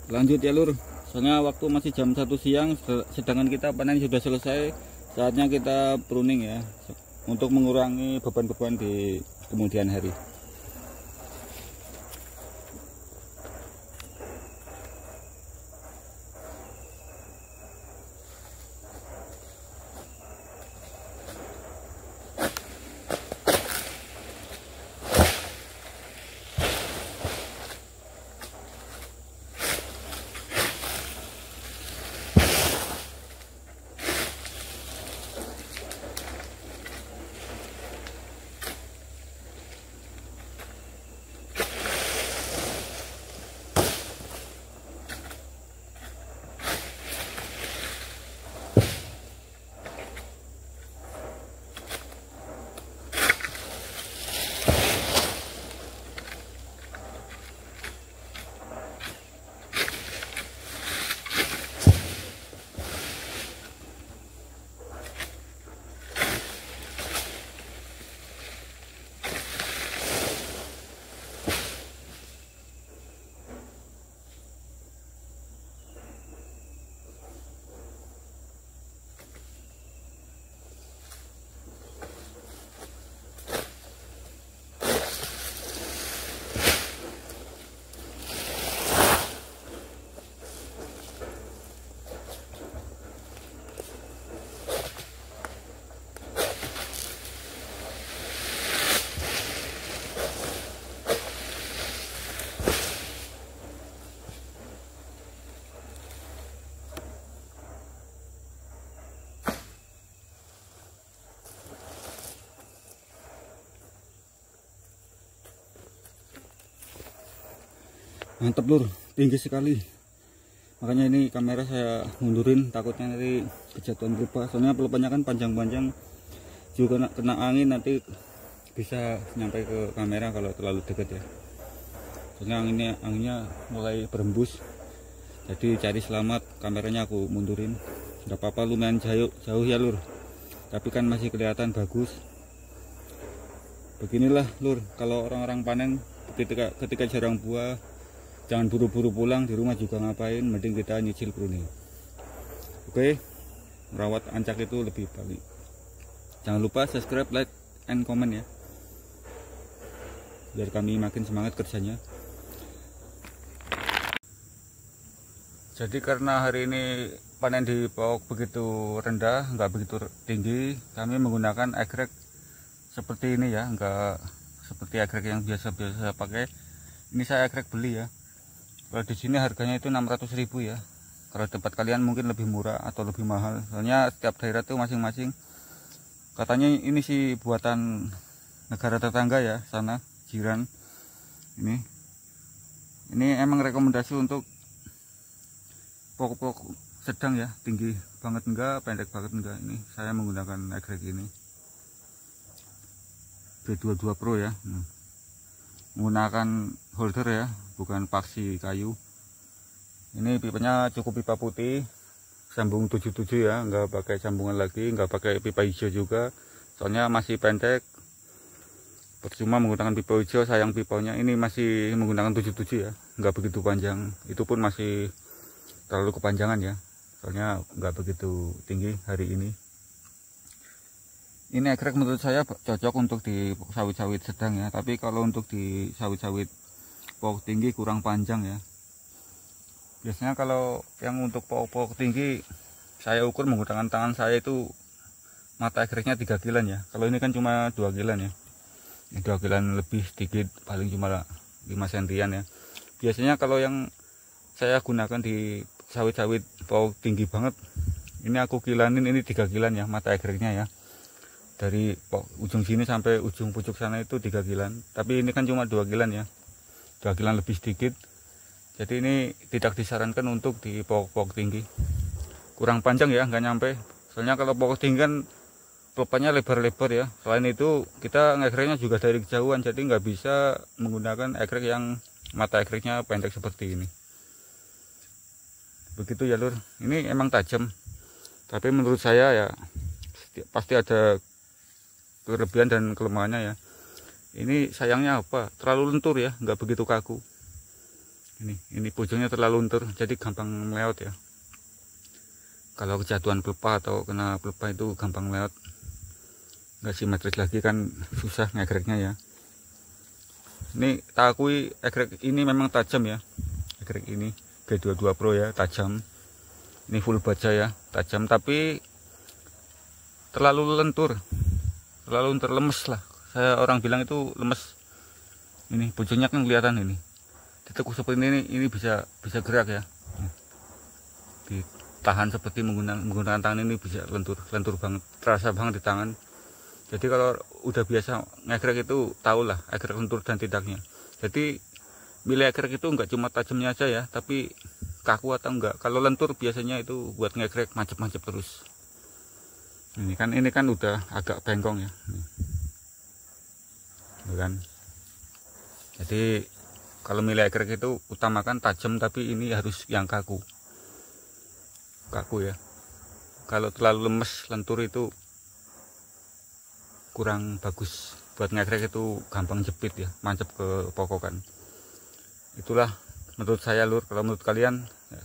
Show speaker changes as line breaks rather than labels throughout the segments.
Lanjut ya lur, soalnya waktu masih jam 1 siang, sedangkan kita panen sudah selesai. Saatnya kita pruning ya, untuk mengurangi beban-beban di kemudian hari. Mantap lur, tinggi sekali. Makanya ini kamera saya mundurin, takutnya nanti kejatuhan pelupa. Soalnya pelupannya kan panjang-panjang, juga kena angin nanti bisa nyampe ke kamera kalau terlalu dekat ya. Soalnya anginnya mulai berembus, jadi cari selamat kameranya aku mundurin. Gak apa-apa, lumayan jauh ya lur, tapi kan masih kelihatan bagus. Beginilah lur, kalau orang-orang panen ketika jarang buah, jangan buru-buru pulang, di rumah juga ngapain, mending kita nyicil pruning. Oke, merawat ancak itu lebih baik. Jangan lupa subscribe, like, and comment ya, biar kami makin semangat kerjanya. Jadi karena hari ini panen di pokok begitu rendah, nggak begitu tinggi, kami menggunakan egrek seperti ini ya, nggak seperti egrek yang biasa-biasa pakai. Ini saya egrek beli ya. Kalau di sini harganya itu 600.000 ya. Kalau tempat kalian mungkin lebih murah atau lebih mahal. Soalnya setiap daerah itu masing-masing. Katanya ini sih buatan negara tetangga ya, sana jiran. Ini emang rekomendasi untuk pokok-pokok sedang ya, tinggi banget enggak, pendek banget enggak. Ini saya menggunakan egrek ini. B22 Pro ya. Menggunakan holder ya, bukan paksi kayu. Ini pipanya cukup pipa putih, sambung 77 ya, nggak pakai sambungan lagi, nggak pakai pipa hijau juga, soalnya masih pendek. Percuma menggunakan pipa hijau, sayang pipanya. Ini masih menggunakan 77 ya, nggak begitu panjang, itu pun masih terlalu kepanjangan ya, soalnya nggak begitu tinggi hari ini. Ini egrek menurut saya cocok untuk di sawit-sawit sedang ya, tapi kalau untuk di sawit-sawit pokok tinggi kurang panjang ya. Biasanya kalau yang untuk pokok-pokok tinggi saya ukur menggunakan tangan saya itu mata egreknya 3 kilan ya. Kalau ini kan cuma 2 kilan ya. Ini 2 kilan lebih sedikit, paling cuma 5 sentian ya. Biasanya kalau yang saya gunakan di sawit-sawit pokok tinggi banget, ini aku kilanin, ini 3 kilan ya mata egreknya ya. Dari ujung sini sampai ujung pucuk sana itu 3 kilan, tapi ini kan cuma 2 kilan ya, 2 kilan lebih sedikit. Jadi ini tidak disarankan untuk di pokok-pokok tinggi, kurang panjang ya, nggak nyampe. Soalnya kalau pokok tinggi kan pelupannya lebar-lebar ya. Selain itu kita ngegreknya juga dari kejauhan, jadi nggak bisa menggunakan egrek yang mata egreknya pendek seperti ini. Begitu ya lur, ini emang tajam, tapi menurut saya ya pasti ada kelebihan dan kelemahannya ya. Ini sayangnya apa, terlalu lentur ya, nggak begitu kaku. Ini pojoknya terlalu lentur, jadi gampang meleot ya. Kalau kejatuhan pelepah atau kena pelepah itu gampang meleot, nggak simetris lagi kan, susah ngegreknya ya. Ini tak akui egrek ini memang tajam ya, egrek ini G22 Pro ya, tajam. Ini full baja ya, tajam, tapi terlalu lentur, lemes lah. Saya orang bilang itu lemes. Ini pojoknya kan kelihatan, ini ditekuk seperti ini bisa gerak ya. Ditahan seperti menggunakan tangan ini bisa lentur banget, terasa banget di tangan. Jadi kalau udah biasa ngegrek itu tahulah egrek lentur dan tidaknya. Jadi milih egrek itu enggak cuma tajamnya aja ya, tapi kaku atau enggak. Kalau lentur biasanya itu buat ngegrek mancep terus. Ini kan udah agak bengkong ya. Kan. Jadi kalau milih egrek itu utamakan tajam, tapi ini harus yang kaku ya. Kalau terlalu lemes lentur itu kurang bagus buat ngegrek, itu gampang jepit ya, mancep ke pokokan. Itulah menurut saya lur. Kalau menurut kalian ya,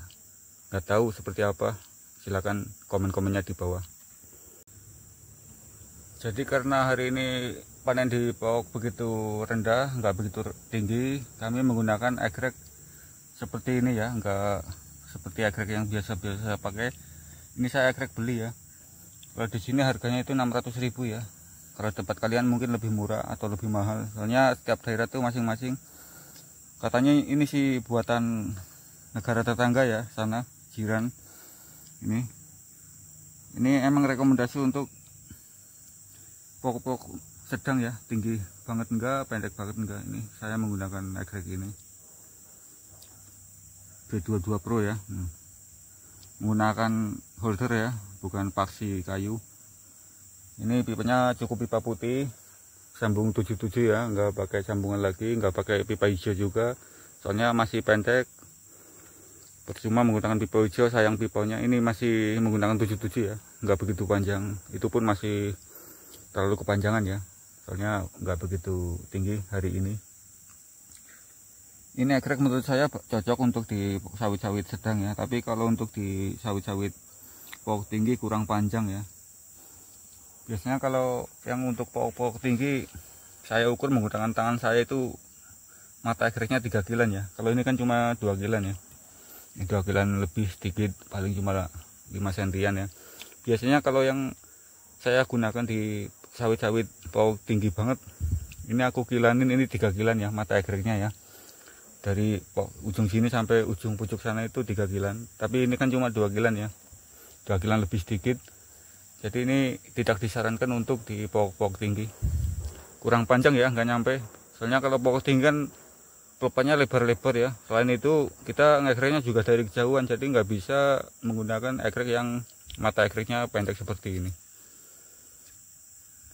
nggak tahu seperti apa, silakan komen-komennya di bawah. Jadi karena hari ini panen di pokok begitu rendah, nggak begitu tinggi, kami menggunakan egrek seperti ini ya, nggak seperti egrek yang biasa pakai. Ini saya egrek beli ya. Kalau di sini harganya itu 600.000 ya. Kalau tempat kalian mungkin lebih murah atau lebih mahal, soalnya setiap daerah tuh masing-masing. Katanya ini sih buatan negara tetangga ya, sana jiran. Ini emang rekomendasi untuk pokok-pokok sedang ya, tinggi banget enggak, pendek banget enggak. Ini saya menggunakan egrek ini G22 Pro ya. Menggunakan holder ya, bukan paksi kayu. Ini pipanya cukup pipa putih, sambung 77 ya, nggak pakai sambungan lagi, nggak pakai pipa hijau juga, soalnya masih pendek. Percuma menggunakan pipa hijau, sayang pipanya. Ini masih menggunakan 77 ya, nggak begitu panjang. Itu pun masih terlalu kepanjangan ya, soalnya nggak begitu tinggi hari ini. Ini egrek menurut saya cocok untuk di sawit-sawit sedang ya, tapi kalau untuk di sawit-sawit pokok tinggi kurang panjang ya. Biasanya kalau yang untuk pokok-pokok tinggi saya ukur menggunakan tangan saya itu mata egreknya 3 kilan ya. Kalau ini kan cuma 2 kilan ya. Ini 2 kilan lebih sedikit, paling cuma 5 sentian ya. Biasanya kalau yang saya gunakan di sawit-sawit pokok tinggi banget, ini aku kilanin, ini 3 kilan ya mata egreknya ya. Dari ujung sini sampai ujung pucuk sana itu 3 kilan. Tapi ini kan cuma 2 kilan ya. 2 kilan lebih sedikit. Jadi ini tidak disarankan untuk di pokok-pokok tinggi, kurang panjang ya, nggak nyampe. Soalnya kalau pokok tinggi kan pelepahnya lebar-lebar ya. Selain itu kita ngegreknya juga dari kejauhan, jadi nggak bisa menggunakan egrek yang mata egreknya pendek seperti ini.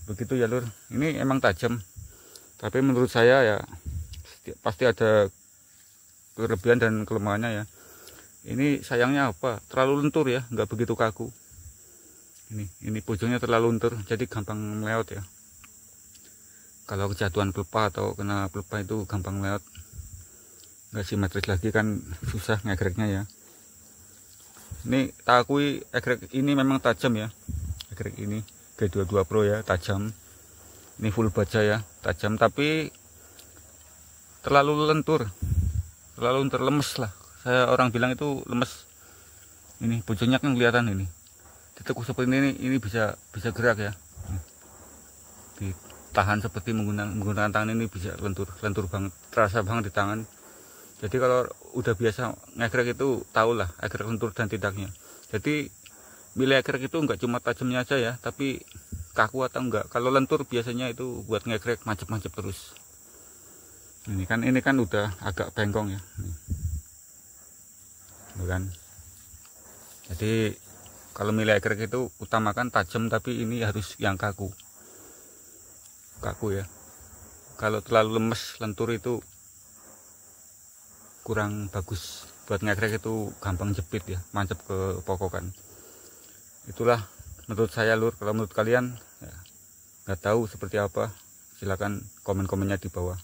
Begitu ya lur. Ini emang tajam, tapi menurut saya ya pasti ada kelebihan dan kelemahannya ya. Ini sayangnya apa? Terlalu lentur ya, nggak begitu kaku. Ini pojoknya terlalu lentur, jadi gampang meleot ya. Kalau kejatuhan pelepah atau kena pelepah itu gampang meleot, nggak simetris lagi kan, susah ngegreknya ya. Ini tak akui egrek ini memang tajam ya, egrek ini G22 Pro ya, tajam. Ini full baja ya, tajam, tapi terlalu lentur, lemes lah. Saya orang bilang itu lemes. Ini pojoknya kan kelihatan, ini ditekuk seperti ini bisa gerak ya. Ditahan seperti menggunakan tangan ini bisa lentur banget, terasa banget di tangan. Jadi kalau udah biasa ngegrek itu tahulah egrek lentur dan tidaknya. Jadi milih egrek itu enggak cuma tajamnya aja ya, tapi kaku atau enggak. Kalau lentur biasanya itu buat ngegrek mancep terus. Ini kan udah agak bengkong ya. Kan. Jadi kalau milih egrek itu utamakan tajam, tapi ini harus yang kaku ya. Kalau terlalu lemes lentur itu kurang bagus buat ngegrek, itu gampang jepit ya, mancep ke pokokan. Itulah menurut saya lur. Kalau menurut kalian ya, nggak tahu seperti apa, silakan komen-komennya di bawah.